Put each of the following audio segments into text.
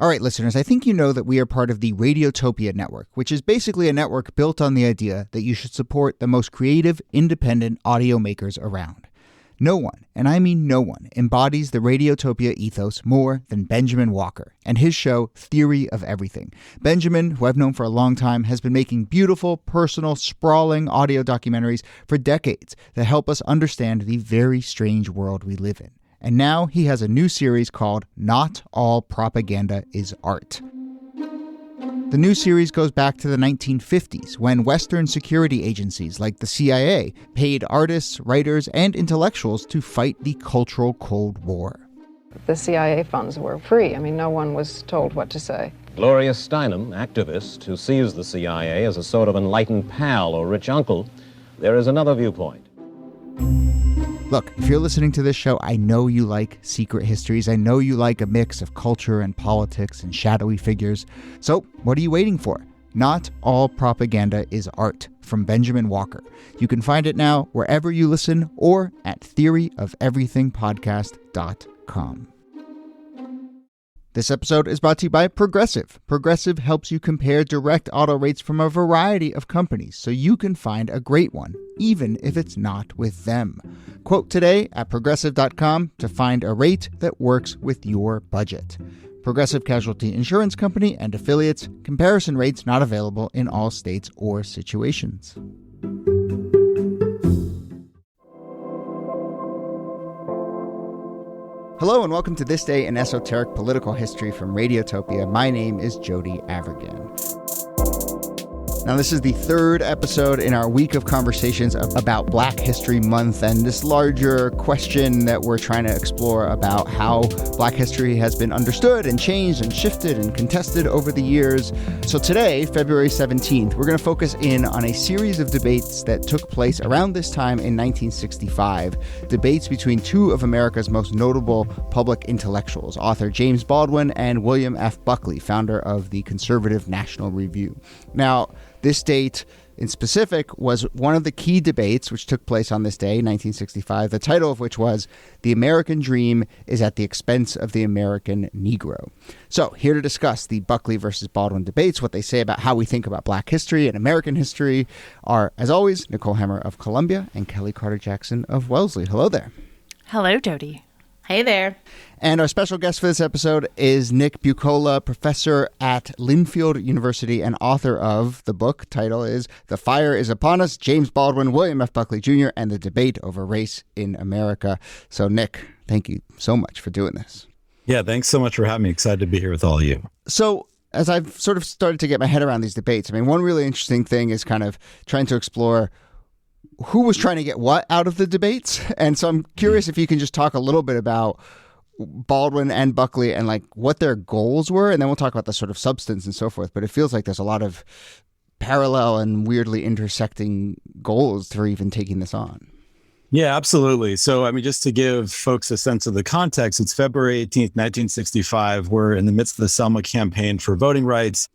All right, listeners, I think you know that we are part of the Radiotopia network, which is basically a network built on the idea that you should support the most creative, independent audio makers around. No one, and I mean no one, embodies the Radiotopia ethos more than Benjamin Walker and his show Theory of Everything. Benjamin, who I've known for a long time, has been making beautiful, personal, sprawling audio documentaries for decades that help us understand the very strange world we live in. And now he has a new series called Not All Propaganda is Art. The new series goes back to the 1950s, when Western security agencies like the CIA paid artists, writers, and intellectuals to fight the cultural Cold War. The CIA funds were free. I mean, no one was told what to say. Gloria Steinem, activist who sees the CIA as a sort of enlightened pal or rich uncle, there is another viewpoint. Look, if you're listening to this show, I know you like secret histories. I know you like a mix of culture and politics and shadowy figures. So what are you waiting for? Not All Propaganda is Art from Benjamin Walker. You can find it now wherever you listen or at theoryofeverythingpodcast.com. This episode is brought to you by Progressive. Progressive helps you compare direct auto rates from a variety of companies so you can find a great one, even if it's not with them. Quote today at Progressive.com to find a rate that works with your budget. Progressive Casualty Insurance Company and affiliates. Comparison rates not available in all states or situations. Hello and welcome to This Day in Esoteric Political History from Radiotopia. My name is Jody Avergan. Now, this is the third episode in our week of conversations about Black History Month and this larger question that we're trying to explore about how Black history has been understood and changed and shifted and contested over the years. So today, February 17th, we're going to focus in on a series of debates that took place around this time in 1965. Debates between two of America's most notable public intellectuals, author James Baldwin and William F. Buckley, founder of the conservative National Review. Now, this date in specific was one of the key debates which took place on this day, 1965, the title of which was The American Dream is at the Expense of the American Negro. So here to discuss the Buckley versus Baldwin debates, what they say about how we think about Black history and American history are, as always, Nicole Hemmer of Columbia and Kellie Carter-Jackson of Wellesley. Hello there. Hello, Jody. Hey there. And our special guest for this episode is Nick Buccola, professor at Linfield University and author of the book. Title is The Fire is Upon Us, James Baldwin, William F. Buckley Jr., and the Debate Over Race in America. So, Nick, thank you so much for doing this. Yeah, thanks so much for having me. Excited to be here with all of you. So, as I've sort of started to get my head around these debates, I mean, one really interesting thing is kind of trying to explore who was trying to get what out of the debates. And so I'm curious if you can just talk a little bit about Baldwin and Buckley and like what their goals were. And then we'll talk about the sort of substance and so forth. But it feels like there's a lot of parallel and weirdly intersecting goals for even taking this on. Yeah, absolutely. So, I mean, just to give folks a sense of the context, it's February 18th, 1965. We're in the midst of the Selma campaign for voting rights.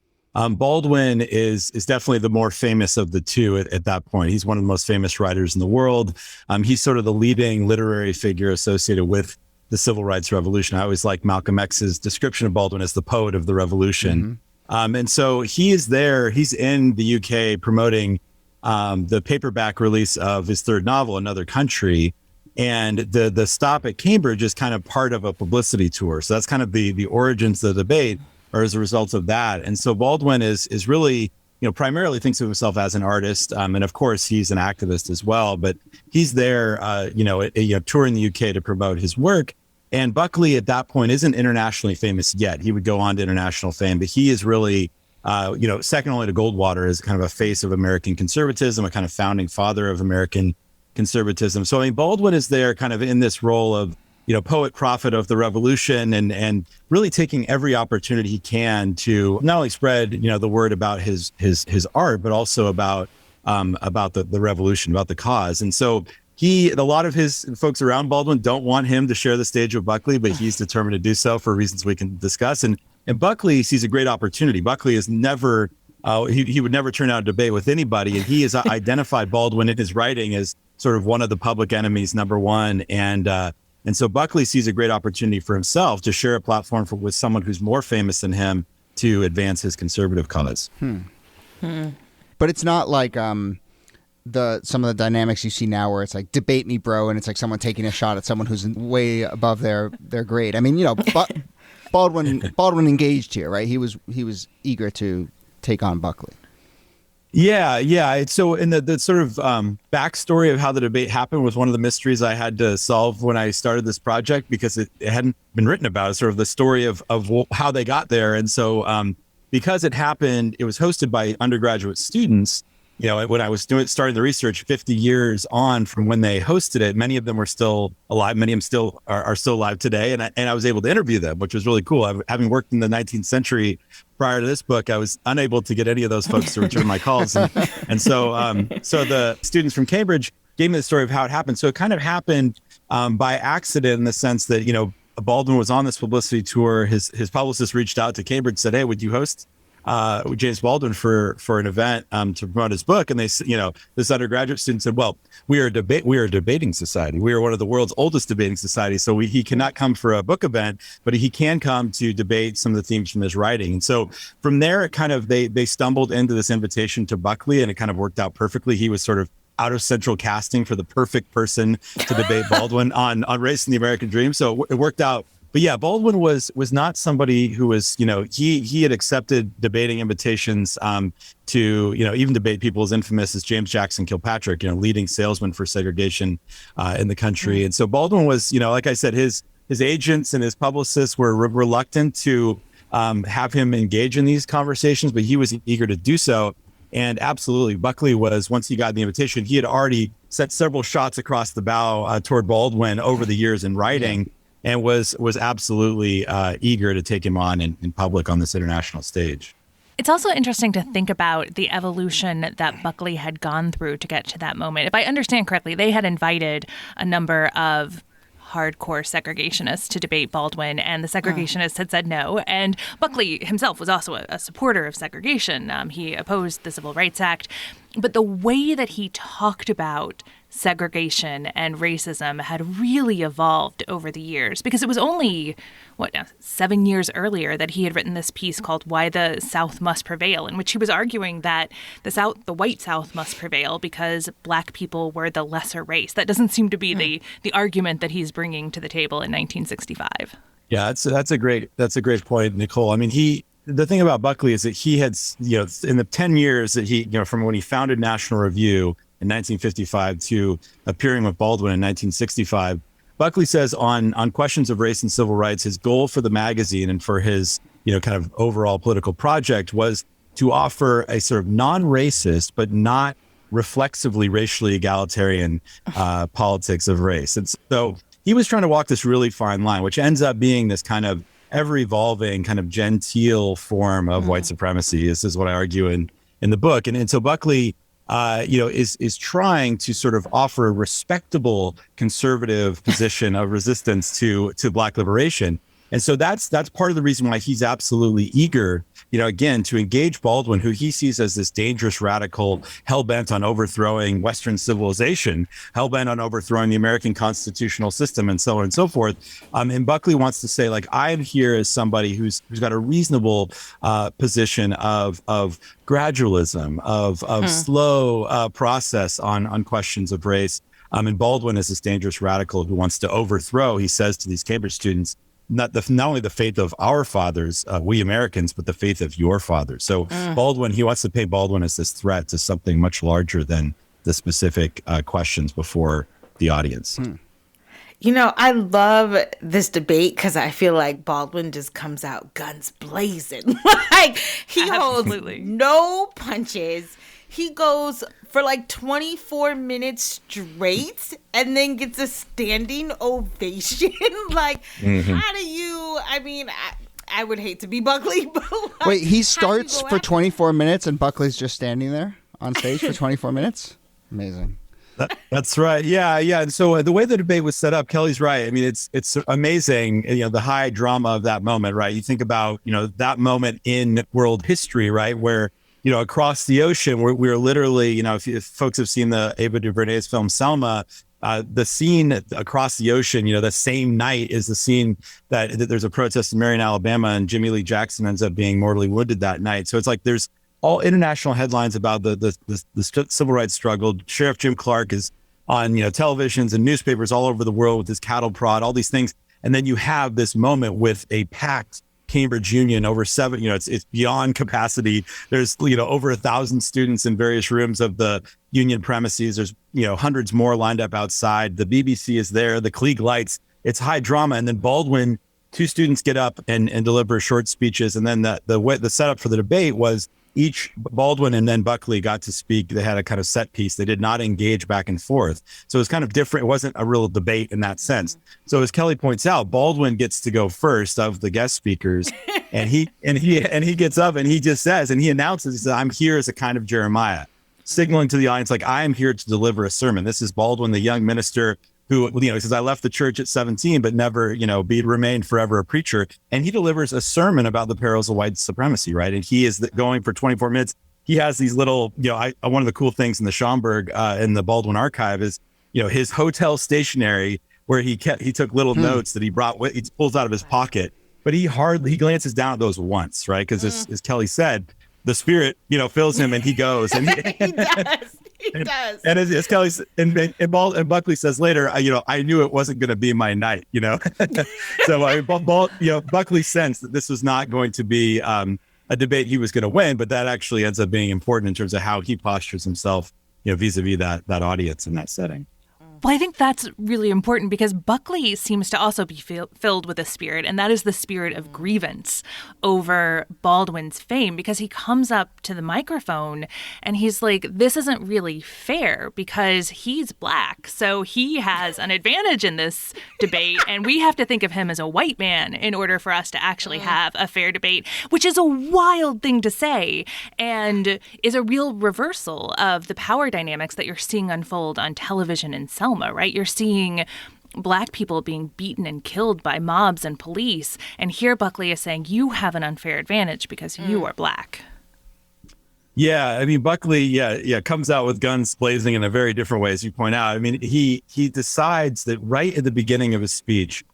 Baldwin is definitely the more famous of the two at that point. He's one of the most famous writers in the world. He's sort of the leading literary figure associated with the Civil Rights Revolution. I always like Malcolm X's description of Baldwin as the poet of the revolution. Mm-hmm. And so he is there. He's in the UK promoting the paperback release of his third novel, Another Country. And the stop at Cambridge is kind of part of a publicity tour. So that's kind of the origins of the debate, or as a result of that. And so Baldwin is really, primarily thinks of himself as an artist. And of course, he's an activist as well, but he's there, touring the UK to promote his work. And Buckley at that point isn't internationally famous yet. He would go on to international fame, but he is really, second only to Goldwater as kind of a face of American conservatism, a kind of founding father of American conservatism. So, I mean, Baldwin is there kind of in this role of, poet prophet of the revolution and really taking every opportunity he can to not only spread, the word about his art, but also about the revolution, about the cause. And so a lot of his folks around Baldwin don't want him to share the stage with Buckley, but he's determined to do so for reasons we can discuss. And Buckley sees a great opportunity. Buckley is never, he would never turn out a debate with anybody. And he has identified Baldwin in his writing as sort of one of the public enemies, number one. And And so Buckley sees a great opportunity for himself to share a platform with someone who's more famous than him to advance his conservative cause. But it's not like some of the dynamics you see now where it's like, debate me, bro, and it's like someone taking a shot at someone who's way above their grade. I mean, Baldwin engaged here, right? He was eager to take on Buckley. Yeah. So in the sort of backstory of how the debate happened was one of the mysteries I had to solve when I started this project, because it hadn't been written about. It's sort of the story of how they got there. And so because it happened, it was hosted by undergraduate students. When I was starting the research 50 years on from when they hosted it, many of them were still alive. Many of them still are still alive today. And I was able to interview them, which was really cool. Having worked in the 19th century prior to this book, I was unable to get any of those folks to return my calls. And so the students from Cambridge gave me the story of how it happened. So it kind of happened by accident, in the sense that, Baldwin was on this publicity tour. His publicist reached out to Cambridge, said, "Hey, would you host James Baldwin for an event to promote his book?" And they, this undergraduate student said, "Well, we are a debating society. We are one of the world's oldest debating societies. So he cannot come for a book event, but he can come to debate some of the themes from his writing." And so from there, it kind of they stumbled into this invitation to Buckley, and it kind of worked out perfectly. He was sort of out of central casting for the perfect person to debate Baldwin on race and the American dream. So it worked out. But yeah, Baldwin was not somebody who was, he had accepted debating invitations to, even debate people as infamous as James Jackson Kilpatrick, leading salesman for segregation in the country. And so Baldwin was, like I said, his agents and his publicists were reluctant to have him engage in these conversations, but he was eager to do so. And absolutely, Buckley was, once he got the invitation, he had already set several shots across the bow toward Baldwin over the years in writing. And was absolutely eager to take him on in public on this international stage. It's also interesting to think about the evolution that Buckley had gone through to get to that moment. If I understand correctly, they had invited a number of hardcore segregationists to debate Baldwin, and the segregationists had said no. And Buckley himself was also a supporter of segregation. He opposed the Civil Rights Act. But the way that he talked about segregation and racism had really evolved over the years, because it was only, 7 years earlier that he had written this piece called Why the South Must Prevail, in which he was arguing that the white South must prevail because Black people were the lesser race. That doesn't seem to be the argument that he's bringing to the table in 1965. Yeah, that's a great point, Nicole. I mean, the thing about Buckley is that he had, in the 10 years that he, from when he founded National Review in 1955 to appearing with Baldwin in 1965, Buckley says on questions of race and civil rights, his goal for the magazine and for his, kind of overall political project was to offer a sort of non-racist, but not reflexively racially egalitarian politics of race. And so he was trying to walk this really fine line, which ends up being this kind of ever-evolving kind of genteel form of white supremacy. This is what I argue in the book. And so Buckley, is trying to sort of offer a respectable conservative position of resistance to Black liberation. And so that's part of the reason why he's absolutely eager, again, to engage Baldwin, who he sees as this dangerous radical, hell-bent on overthrowing Western civilization, hell-bent on overthrowing the American constitutional system, and so on and so forth. And Buckley wants to say, like, I'm here as somebody who's got a reasonable position of gradualism, of slow process on questions of race. And Baldwin is this dangerous radical who wants to overthrow, he says to these Cambridge students, not only the faith of our fathers, we Americans, but the faith of your fathers. So Baldwin, he wants to paint Baldwin as this threat to something much larger than the specific questions before the audience. I love this debate because I feel like Baldwin just comes out guns blazing. Like, he holds no punches. He goes for like 24 minutes straight and then gets a standing ovation. Like, how do you, I would hate to be Buckley, but like, wait, he starts for 24 minutes and Buckley's just standing there on stage for 24 minutes? Amazing. That's right. Yeah. And so the way the debate was set up, Kellie's right. I mean, it's amazing, the high drama of that moment, right? You think about, that moment in world history, right? Where, across the ocean, we're literally, if folks have seen the Ava DuVernay's film Selma, the scene across the ocean, the same night is the scene that there's a protest in Marion, Alabama, and Jimmy Lee Jackson ends up being mortally wounded that night. So it's like there's all international headlines about the civil rights struggle. Sheriff Jim Clark is on televisions and newspapers all over the world with his cattle prod, all these things. And then you have this moment with a packed Cambridge Union over seven, it's beyond capacity. There's, over 1,000 students in various rooms of the Union premises. There's, hundreds more lined up outside. The BBC is there, the Klieg lights, it's high drama. And then Baldwin, two students get up and deliver short speeches. And then the setup for the debate was each Baldwin and then Buckley got to speak. They had a kind of set piece. They did not engage back and forth. So it was kind of different. It wasn't a real debate in that sense. So as Kellie points out, Baldwin gets to go first of the guest speakers. and he gets up and he just says, and he announces, he says, I'm here as a kind of Jeremiah, signaling to the audience, like, I am here to deliver a sermon. This is Baldwin, the young minister who, he says, I left the church at 17, but never, remained forever a preacher. And he delivers a sermon about the perils of white supremacy, right? And he is going for 24 minutes. He has these little, one of the cool things in the Schomburg, in the Baldwin archive is, his hotel stationery where he took little notes that he brought he pulls out of his pocket, but he glances down at those once, right? Because as Kellie said, the Spirit, fills him and he goes. And he does. He does. And as Kellie and Buckley says later, I knew it wasn't going to be my night, So Buckley sensed that this was not going to be a debate he was going to win, but that actually ends up being important in terms of how he postures himself, vis-a-vis that audience in that setting. Well, I think that's really important because Buckley seems to also be filled with a spirit, and that is the spirit of grievance over Baldwin's fame, because he comes up to the microphone and he's like, this isn't really fair because he's black, so he has an advantage in this debate, and we have to think of him as a white man in order for us to actually have a fair debate, which is a wild thing to say and is a real reversal of the power dynamics that you're seeing unfold on television in Selma. Right? You're seeing Black people being beaten and killed by mobs and police. And here Buckley is saying, you have an unfair advantage because you are Black. Yeah, I mean, Buckley, comes out with guns blazing in a very different way, as you point out. I mean, he decides that right at the beginning of his speech,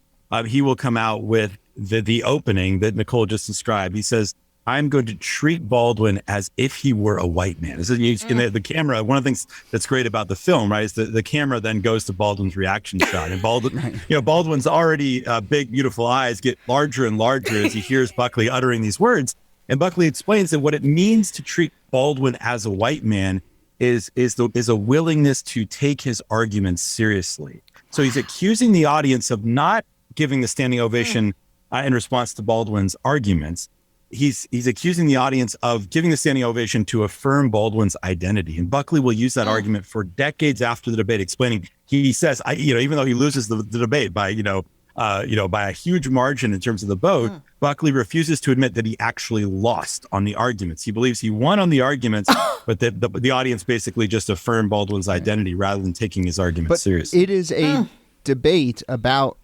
he will come out with the opening that Nicole just described. He says, I'm going to treat Baldwin as if he were a white man. This is, the camera, one of the things that's great about the film, right, is the camera then goes to Baldwin's reaction shot. And Baldwin, Baldwin's already big, beautiful eyes get larger and larger as he hears Buckley uttering these words. And Buckley explains that what it means to treat Baldwin as a white man is a willingness to take his arguments seriously. So he's accusing the audience of not giving the standing ovation in response to Baldwin's arguments. He's accusing the audience of giving the standing ovation to affirm Baldwin's identity. And Buckley will use that argument for decades after the debate, explaining, he says, even though he loses the debate by, by a huge margin in terms of the vote, Buckley refuses to admit that he actually lost on the arguments. He believes he won on the arguments, but the audience basically just affirmed Baldwin's identity rather than taking his argument seriously. It is a debate about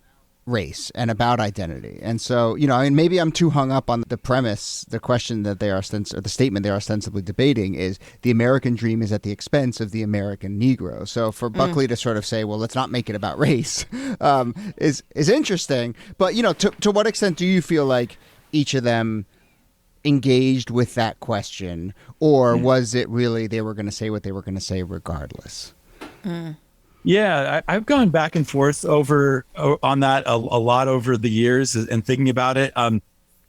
race and about identity. And so, maybe I'm too hung up on the premise, the question that they are the statement they are ostensibly debating is the American dream is at the expense of the American Negro. So for Buckley to sort of say, well, let's not make it about race, is interesting. But, to what extent do you feel like each of them engaged with that question, or was it really they were going to say what they were going to say regardless? Yeah, I've gone back and forth on that a lot over the years and thinking about it.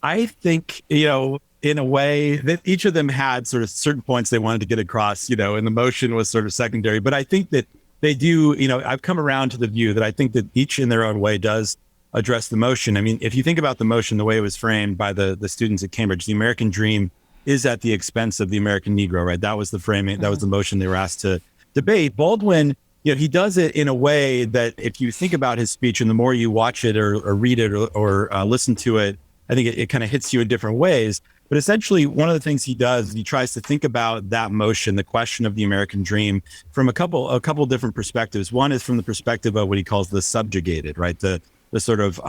I think, in a way that each of them had sort of certain points they wanted to get across, and the motion was sort of secondary. But I think that they do, I've come around to the view that I think that each in their own way does address the motion. I mean, if you think about the motion, the way it was framed by the students at Cambridge, the American dream is at the expense of the American Negro, right? That was the framing, that was the motion they were asked to debate. Baldwin, he does it in a way that if you think about his speech and the more you watch it or read it or listen to it, I think it kind of hits you in different ways. But essentially, one of the things he does, he tries to think about that motion, the question of the American dream, from a couple different perspectives. One is from the perspective of what he calls the subjugated, right? The sort of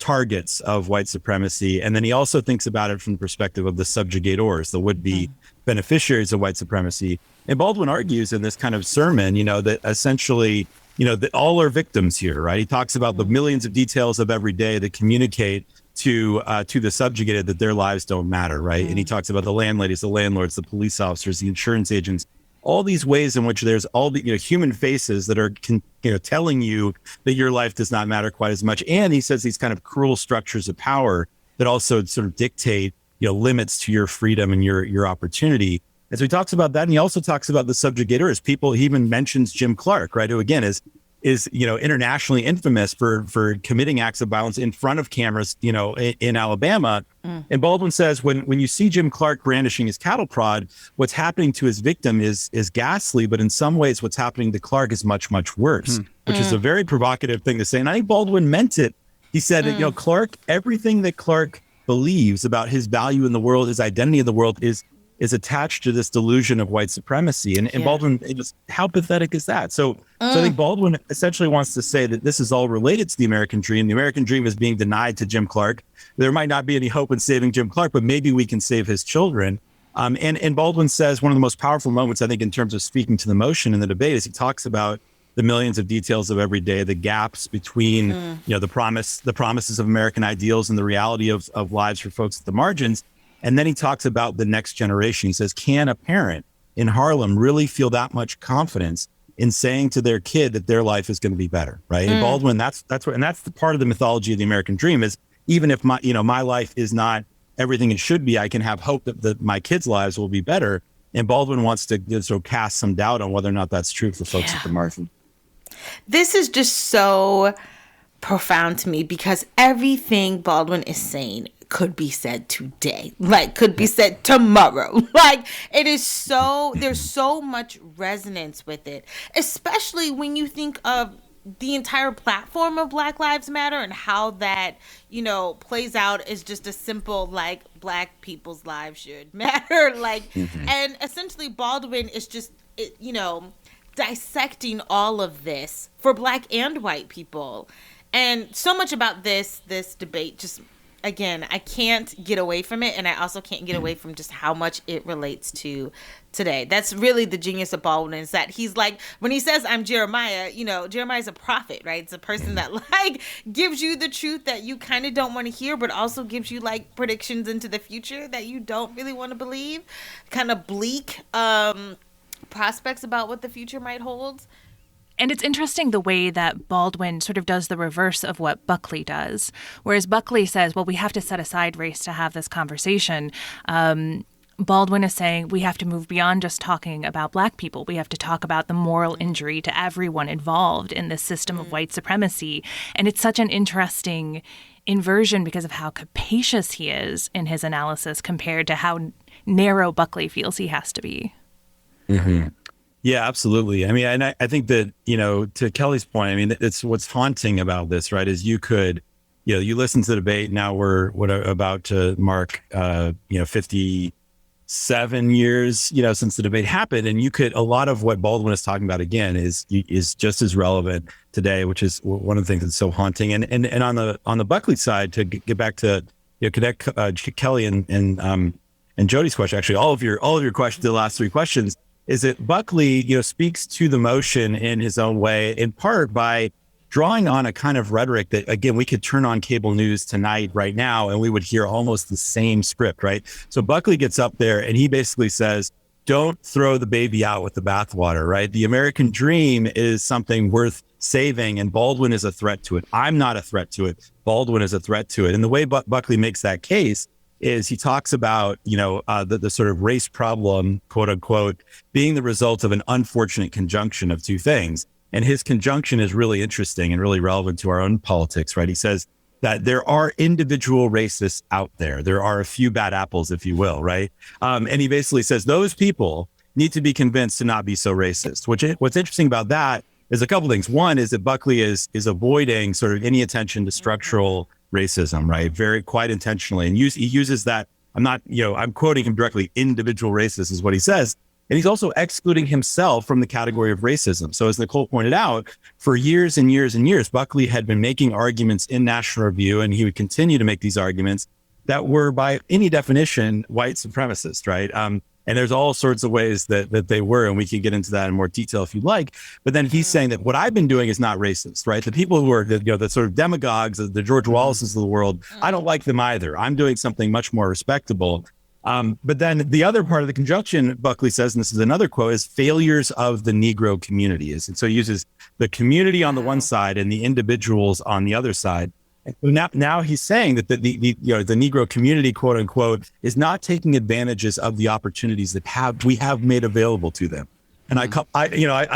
targets of white supremacy. And then he also thinks about it from the perspective of the subjugators, the would-be beneficiaries of white supremacy. And Baldwin argues in this kind of sermon, that essentially all are victims here, right? He talks about the millions of details of every day that communicate to the subjugated that their lives don't matter, right? And he talks about the landladies, the landlords, the police officers, the insurance agents, all these ways in which there's all the human faces that are telling you that your life does not matter quite as much. And he says these kind of cruel structures of power that also sort of dictate limits to your freedom and your opportunity. And so he talks about that, and he also talks about the subjugator as people. He even mentions Jim Clark, right, who again is internationally infamous for committing acts of violence in front of cameras, in Alabama. And Baldwin says when you see Jim Clark brandishing his cattle prod, what's happening to his victim is ghastly, but in some ways what's happening to Clark is much, much worse, which is a very provocative thing to say. And I think Baldwin meant it. He said that, Clark, everything that Clark believes about his value in the world, his identity in the world is attached to this delusion of white supremacy. And Baldwin, how pathetic is that? So I think Baldwin essentially wants to say that this is all related to the American dream. The American dream is being denied to Jim Clark. There might not be any hope in saving Jim Clark, but maybe we can save his children. And Baldwin says one of the most powerful moments, I think, in terms of speaking to the motion in the debate is he talks about the millions of details of every day, the gaps between, the promises of American ideals and the reality of lives for folks at the margins. And then he talks about the next generation. He says, can a parent in Harlem really feel that much confidence in saying to their kid that their life is going to be better, right? And Baldwin, that's the part of the mythology of the American dream is even if my life is not everything it should be, I can have hope that my kids' lives will be better. And Baldwin wants to sort of cast some doubt on whether or not that's true for folks at the margin. This is just so profound to me because everything Baldwin is saying could be said today, could be said tomorrow. It is so, there's so much resonance with it, especially when you think of the entire platform of Black Lives Matter and how that, plays out as just a simple, Black people's lives should matter. And essentially Baldwin is just, dissecting all of this for Black and white people. And so much about this debate just, again, I can't get away from it, and I also can't get away from just how much it relates to today. That's really the genius of Baldwin, is that he's when he says, I'm Jeremiah, Jeremiah's a prophet, right? It's a person that, gives you the truth that you kind of don't want to hear, but also gives you, predictions into the future that you don't really want to believe. Kind of bleak prospects about what the future might hold. And it's interesting the way that Baldwin sort of does the reverse of what Buckley does. Whereas Buckley says, well, we have to set aside race to have this conversation. Baldwin is saying we have to move beyond just talking about Black people. We have to talk about the moral injury to everyone involved in this system of white supremacy. And it's such an interesting inversion because of how capacious he is in his analysis compared to how narrow Buckley feels he has to be. Mm-hmm. Yeah, absolutely. I mean, and I think that, to Kellie's point, I mean, it's what's haunting about this, right, is you could, you listen to the debate. Now we're about to mark, 57 years, since the debate happened. And a lot of what Baldwin is talking about, again, is just as relevant today, which is one of the things that's so haunting. And on the Buckley side, to get back to, connect Kellie and Jody's question, actually, all of your questions, the last three questions, is that Buckley, speaks to the motion in his own way, in part by drawing on a kind of rhetoric that, again, we could turn on cable news tonight, right now, and we would hear almost the same script, right? So Buckley gets up there and he basically says, don't throw the baby out with the bathwater, right? The American dream is something worth saving, and Baldwin is a threat to it. I'm not a threat to it. Baldwin is a threat to it. And the way Buckley makes that case is he talks about, the sort of race problem, quote unquote, being the result of an unfortunate conjunction of two things. And his conjunction is really interesting and really relevant to our own politics, right? He says that there are individual racists out there. There are a few bad apples, if you will, right? And he basically says those people need to be convinced to not be so racist. What's interesting about that is a couple things. One is that Buckley is avoiding sort of any attention to structural racism, right? Very quite intentionally. And he uses that, I'm quoting him directly, individual racist is what he says. And he's also excluding himself from the category of racism. So as Nicole pointed out, for years and years and years, Buckley had been making arguments in National Review, and he would continue to make these arguments that were by any definition white supremacist, right? And there's all sorts of ways that they were, and we can get into that in more detail if you'd like. But then he's saying that what I've been doing is not racist, right? The people who are the sort of demagogues, the George Wallaces of the world, I don't like them either. I'm doing something much more respectable. But then the other part of the conjunction, Buckley says, and this is another quote, is failures of the Negro community. And so he uses the community on the one side and the individuals on the other side. Now he's saying that the Negro community, quote unquote, is not taking advantages of the opportunities that we have made available to them. And I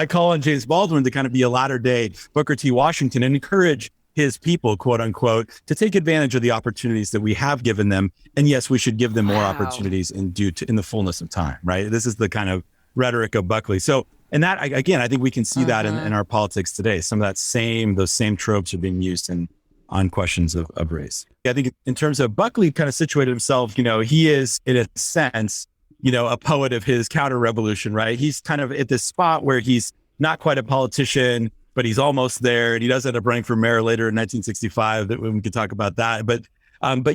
call on James Baldwin to kind of be a latter day Booker T. Washington and encourage his people, quote unquote, to take advantage of the opportunities that we have given them. And yes, we should give them more opportunities in the fullness of time, right? This is the kind of rhetoric of Buckley. So, and that, again, I think we can see that in our politics today. Some of those same tropes are being used on questions of race. I think in terms of Buckley kind of situated himself, he is in a sense, a poet of his counter-revolution, right? He's kind of at this spot where he's not quite a politician, but he's almost there. And he does end up running for mayor later in 1965. That we could talk about that. But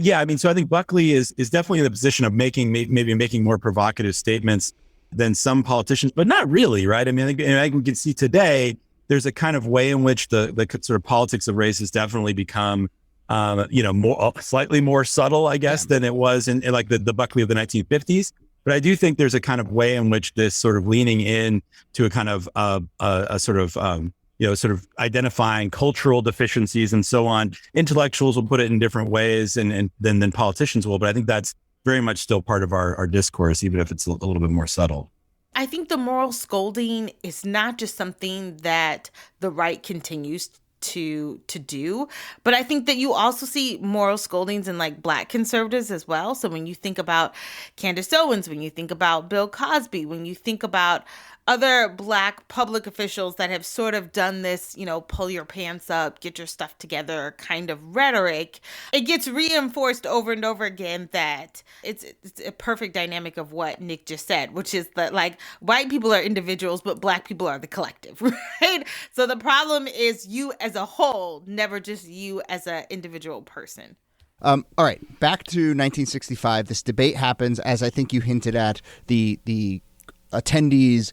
yeah, I mean, so I think Buckley is definitely in the position of making more provocative statements than some politicians, but not really, right? I mean, I think we can see today, there's a kind of way in which the sort of politics of race has definitely become, slightly more subtle, I guess, than it was in like the Buckley of the 1950s. But I do think there's a kind of way in which this sort of leaning in to a kind of a sort of identifying cultural deficiencies and so on. Intellectuals will put it in different ways than politicians will, but I think that's very much still part of our discourse, even if it's a little bit more subtle. I think the moral scolding is not just something that the right continues to do, but I think that you also see moral scoldings in like Black conservatives as well. So when you think about Candace Owens, when you think about Bill Cosby, when you think about other Black public officials that have sort of done this, pull your pants up, get your stuff together kind of rhetoric, it gets reinforced over and over again that it's a perfect dynamic of what Nick just said, which is that like white people are individuals, but Black people are the collective, right? So the problem is you as a whole, never just you as an individual person. All right, back to 1965. This debate happens, as I think you hinted at, the attendees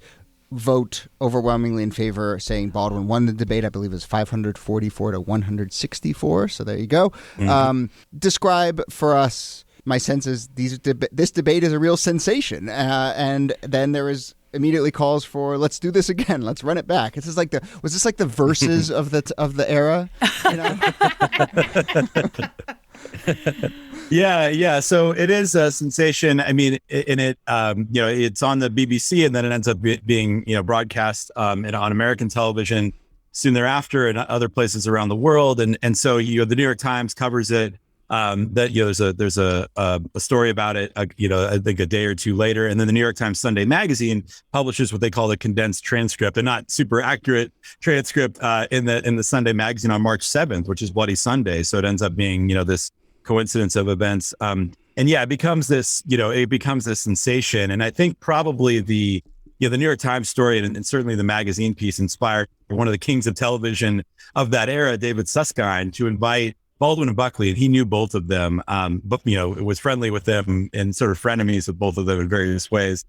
vote overwhelmingly in favor, saying Baldwin won the debate. I believe it was 544 to 164. So there you go. Mm-hmm. Describe for us, my sense is this debate is a real sensation. And then there is immediately calls for, let's do this again. Let's run it back. Was this like the verses of the era? Yeah. So it is a sensation. I mean, it's on the BBC, and then it ends up being, broadcast on American television soon thereafter and other places around the world. And so, the New York Times covers it. There's a story about it, I think a day or two later. And then the New York Times Sunday magazine publishes what they call the condensed transcript, and not super accurate transcript in the Sunday magazine on March 7th, which is Bloody Sunday. So it ends up being, this coincidence of events. And yeah, it becomes this sensation. And I think probably the New York Times story and certainly the magazine piece inspired one of the kings of television of that era, David Susskind, to invite Baldwin and Buckley, and he knew both of them, but was friendly with them and sort of frenemies with both of them in various ways.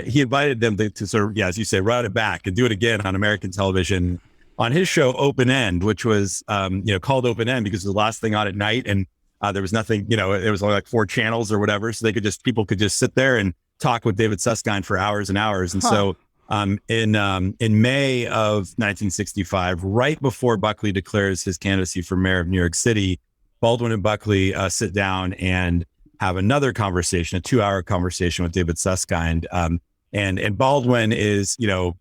He invited them to sort of, as you say, run it back and do it again on American television on his show Open End, which was called Open End because it was the last thing on at night, and there was nothing, it was only like 4 channels or whatever, so people could just sit there and talk with David Susskind for hours and hours. And so in May of 1965, right before Buckley declares his candidacy for mayor of New York City, Baldwin and Buckley sit down and have another conversation, a 2-hour conversation with David Susskind. And Baldwin is,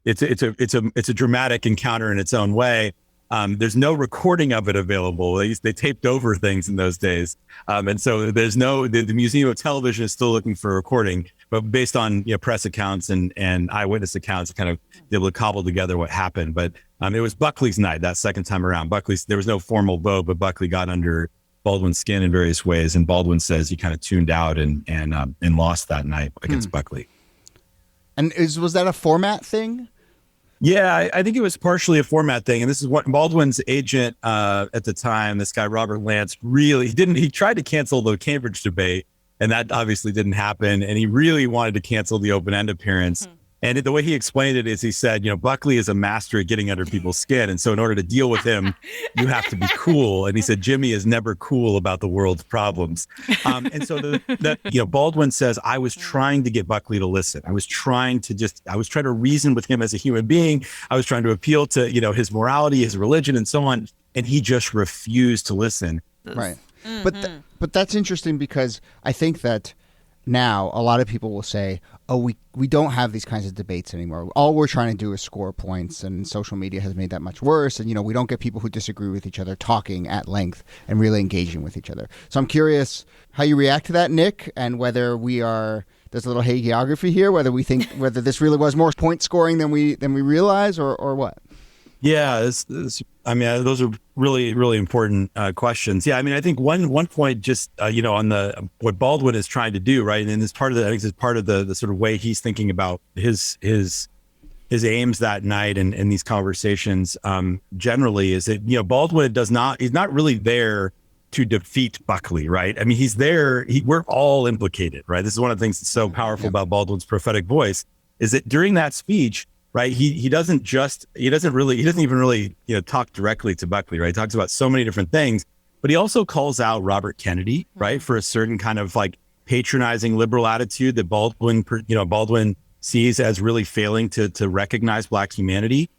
it's a dramatic encounter in its own way. There's no recording of it available. They taped over things in those days. And so there's the Museum of Television is still looking for a recording, but based on press accounts and eyewitness accounts, kind of able to cobble together what happened. But it was Buckley's night that second time around. There was no formal vote, but Buckley got under Baldwin's skin in various ways. And Baldwin says he kind of tuned out and lost that night against Buckley. And was that a format thing? Yeah, I think it was partially a format thing. And this is what Baldwin's agent at the time, this guy, Robert Lance, he tried to cancel the Cambridge debate. And that obviously didn't happen. And he really wanted to cancel the open-end appearance. And the way he explained it is he said, Buckley is a master at getting under people's skin. And so in order to deal with him, you have to be cool. And he said, Jimmy is never cool about the world's problems. And so Baldwin says, I was trying to get Buckley to listen. I was trying to reason with him as a human being. I was trying to appeal to, his morality, his religion, and so on. And he just refused to listen. Right. But that's interesting because I think that now a lot of people will say, oh, we don't have these kinds of debates anymore. All we're trying to do is score points, and social media has made that much worse. And, we don't get people who disagree with each other talking at length and really engaging with each other. So I'm curious how you react to that, Nick, and whether there's a little hagiography here, whether we think whether this really was more point scoring than we realize or what. Yeah, those are really, really important questions. Yeah, I think one point just, on what Baldwin is trying to do, right? And it's part of the sort of way he's thinking about his aims that night and these conversations generally is that, Baldwin he's not really there to defeat Buckley, right? He's there, we're all implicated, right? This is one of the things that's so powerful about Baldwin's prophetic voice is that during that speech, right. He doesn't even really, talk directly to Buckley, right? He talks about so many different things, but he also calls out Robert Kennedy, right? For a certain kind of like patronizing liberal attitude that Baldwin sees as really failing to recognize Black humanity.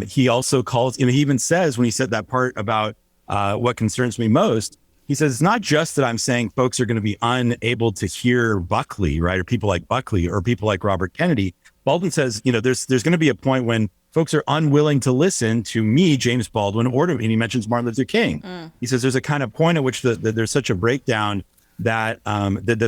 He also calls, he even says when he said that part about what concerns me most, he says, it's not just that I'm saying folks are going to be unable to hear Buckley, right? Or people like Buckley or people like Robert Kennedy. Baldwin says, there's going to be a point when folks are unwilling to listen to me, James Baldwin, and he mentions Martin Luther King. He says there's a kind of point at which there's such a breakdown that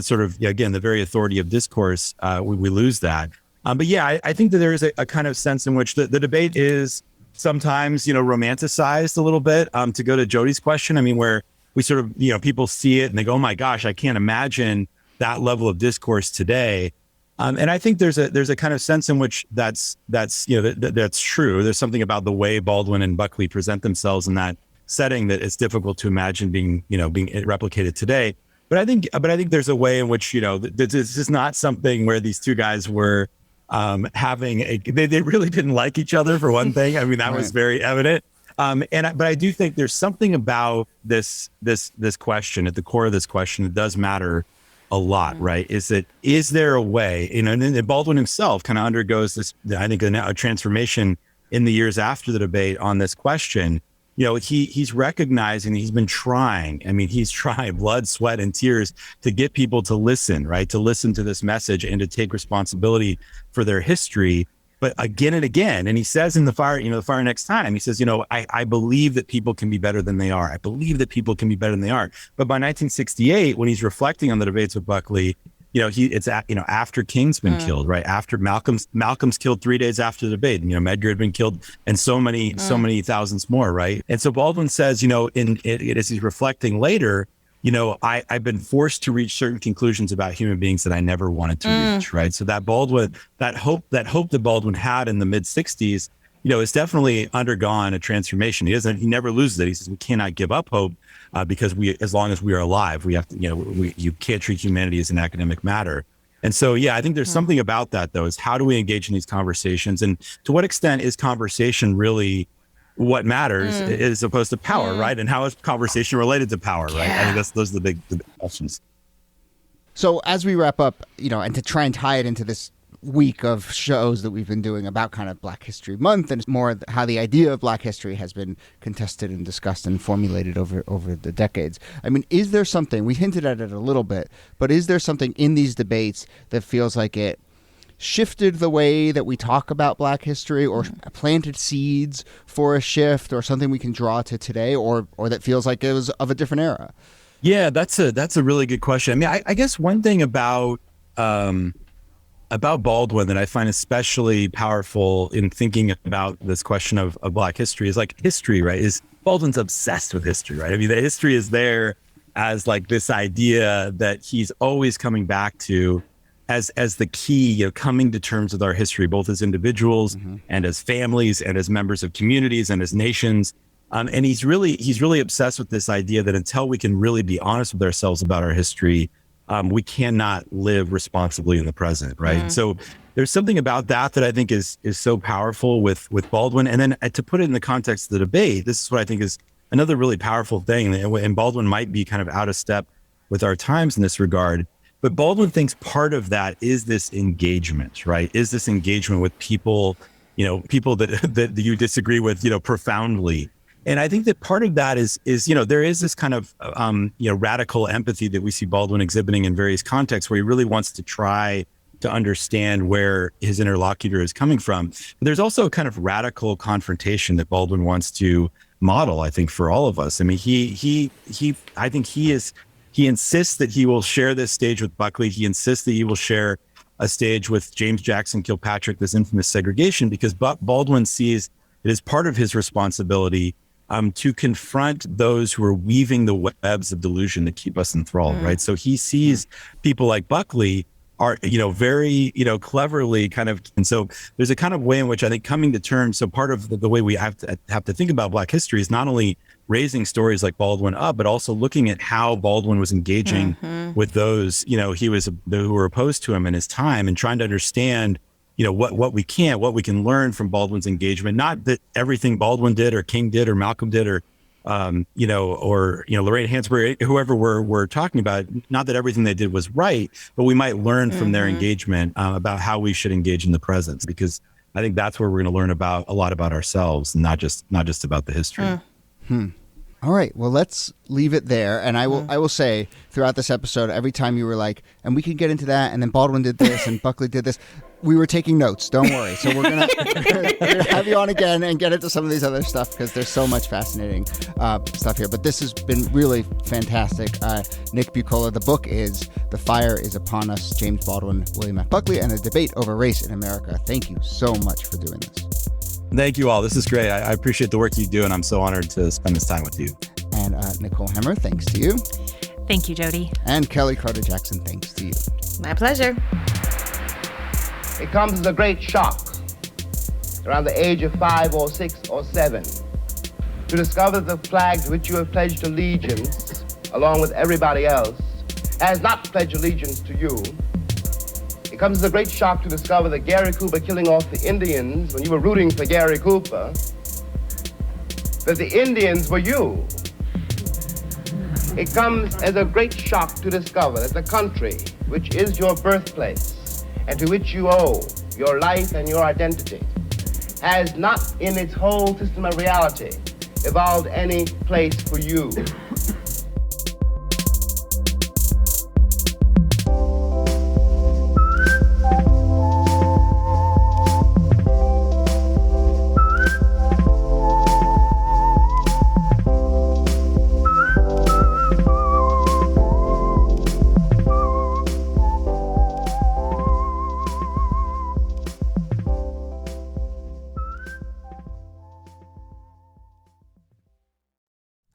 sort of, again, the very authority of discourse, we lose that. But yeah, I think that there is a kind of sense in which the debate is sometimes, romanticized a little bit. To go to Jody's question, where we sort of, people see it and they go, oh my gosh, I can't imagine that level of discourse today. And I think there's a kind of sense in which that's true. There's something about the way Baldwin and Buckley present themselves in that setting that it's difficult to imagine being replicated today. But I think there's a way in which, this is not something where these two guys were they really didn't like each other, for one thing. That was very evident. But I do think there's something about this question, at the core of this question, that does matter a lot, right? Is there a way, and Baldwin himself kind of undergoes this, I think, a transformation in the years after the debate on this question. He's recognizing he's been trying. He's trying blood, sweat, and tears to get people to listen, right? To listen to this message and to take responsibility for their history. But again and again, and he says in the fire next time, he says, I believe that people can be better than they are. I believe that people can be better than they are. But by 1968, when he's reflecting on the debates with Buckley, it's after King's been killed, right? After Malcolm's killed 3 days after the debate. Medgar had been killed, and so many thousands more, right? And so Baldwin says, as he's reflecting later, I've been forced to reach certain conclusions about human beings that I never wanted to reach, right? So that hope that Baldwin had in the mid 60s, has definitely undergone a transformation. He never loses it. He says we cannot give up hope because as long as we are alive, we have to, you can't treat humanity as an academic matter. And so, yeah, I think there's something about that, though, is how do we engage in these conversations, and to what extent is conversation really what matters as opposed to power, right? And how is conversation related to power, right? I think those are the big questions. So as we wrap up, and to try and tie it into this week of shows that we've been doing about kind of Black History Month and more how the idea of Black history has been contested and discussed and formulated over the decades. Is there something, we hinted at it a little bit, but is there something in these debates that feels like it shifted the way that we talk about Black history, or planted seeds for a shift, or something we can draw to today, or that feels like it was of a different era? Yeah, that's a really good question. I guess one thing about Baldwin that I find especially powerful in thinking about this question of Black history is like history, right? Is Baldwin's obsessed with history, right? The history is there as like this idea that he's always coming back to as the key, coming to terms with our history, both as individuals and as families and as members of communities and as nations. And he's really obsessed with this idea that until we can really be honest with ourselves about our history, we cannot live responsibly in the present, right? So there's something about that I think is so powerful with Baldwin. And then to put it in the context of the debate, this is what I think is another really powerful thing. And Baldwin might be kind of out of step with our times in this regard. But Baldwin thinks part of that is this engagement, right? Is this engagement with people, people that you disagree with, profoundly. And I think that part of that is there is this kind of, radical empathy that we see Baldwin exhibiting in various contexts where he really wants to try to understand where his interlocutor is coming from. But there's also a kind of radical confrontation that Baldwin wants to model, I think, for all of us. I mean, he insists that he will share this stage with Buckley. He insists that he will share a stage with James Jackson Kilpatrick, this infamous segregation, because Baldwin sees it as part of his responsibility to confront those who are weaving the webs of delusion that keep us enthralled, right? So he sees people like Buckley are, very, cleverly kind of, and so there's a kind of way in which I think coming to terms, so part of the way we have to think about Black history is not only raising stories like Baldwin up, but also looking at how Baldwin was engaging with those, who were opposed to him in his time, and trying to understand, what we can learn from Baldwin's engagement. Not that everything Baldwin did or King did or Malcolm did or Lorraine Hansberry, whoever we're talking about, not that everything they did was right, but we might learn from their engagement about how we should engage in the present, because I think that's where we're going to learn a lot about ourselves, not just about the history. All right. Well, let's leave it there. And I will say throughout this episode, every time you were like, and we can get into that, and then Baldwin did this and Buckley did this, we were taking notes. Don't worry. So we're gonna have you on again and get into some of these other stuff, because there's so much fascinating stuff here. But this has been really fantastic. Nick Buccola, the book is The Fire is Upon Us, James Baldwin, William F. Buckley, and a debate over race in America. Thank you so much for doing this. Thank you all. This is great. I appreciate the work you do, and I'm so honored to spend this time with you. And Nicole Hemmer, thanks to you. Thank you, Jody. And Kellie Carter-Jackson, thanks to you. My pleasure. It comes as a great shock around the age of 5 or 6 or 7 to discover that the flag to which you have pledged allegiance, along with everybody else, has not pledged allegiance to you. It comes as a great shock to discover that Gary Cooper killing off the Indians when you were rooting for Gary Cooper, that the Indians were you. It comes as a great shock to discover that the country, which is your birthplace and to which you owe your life and your identity, has not in its whole system of reality evolved any place for you.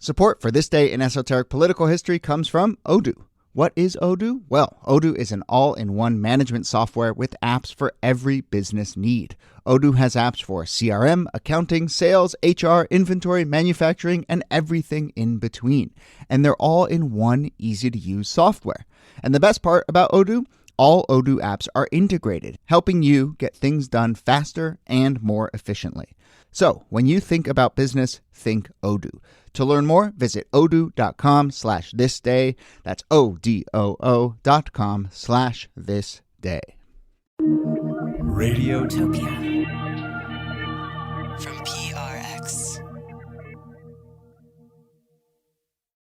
Support for This Day in Esoteric Political History comes from Odoo. What is Odoo? Well, Odoo is an all-in-one management software with apps for every business need. Odoo has apps for CRM, accounting, sales, HR, inventory, manufacturing, and everything in between. And they're all in one easy-to-use software. And the best part about Odoo? All Odoo apps are integrated, helping you get things done faster and more efficiently. So, when you think about business, think Odoo. To learn more, visit odoo.com/thisday. That's ODOO.com/thisday. Radiotopia.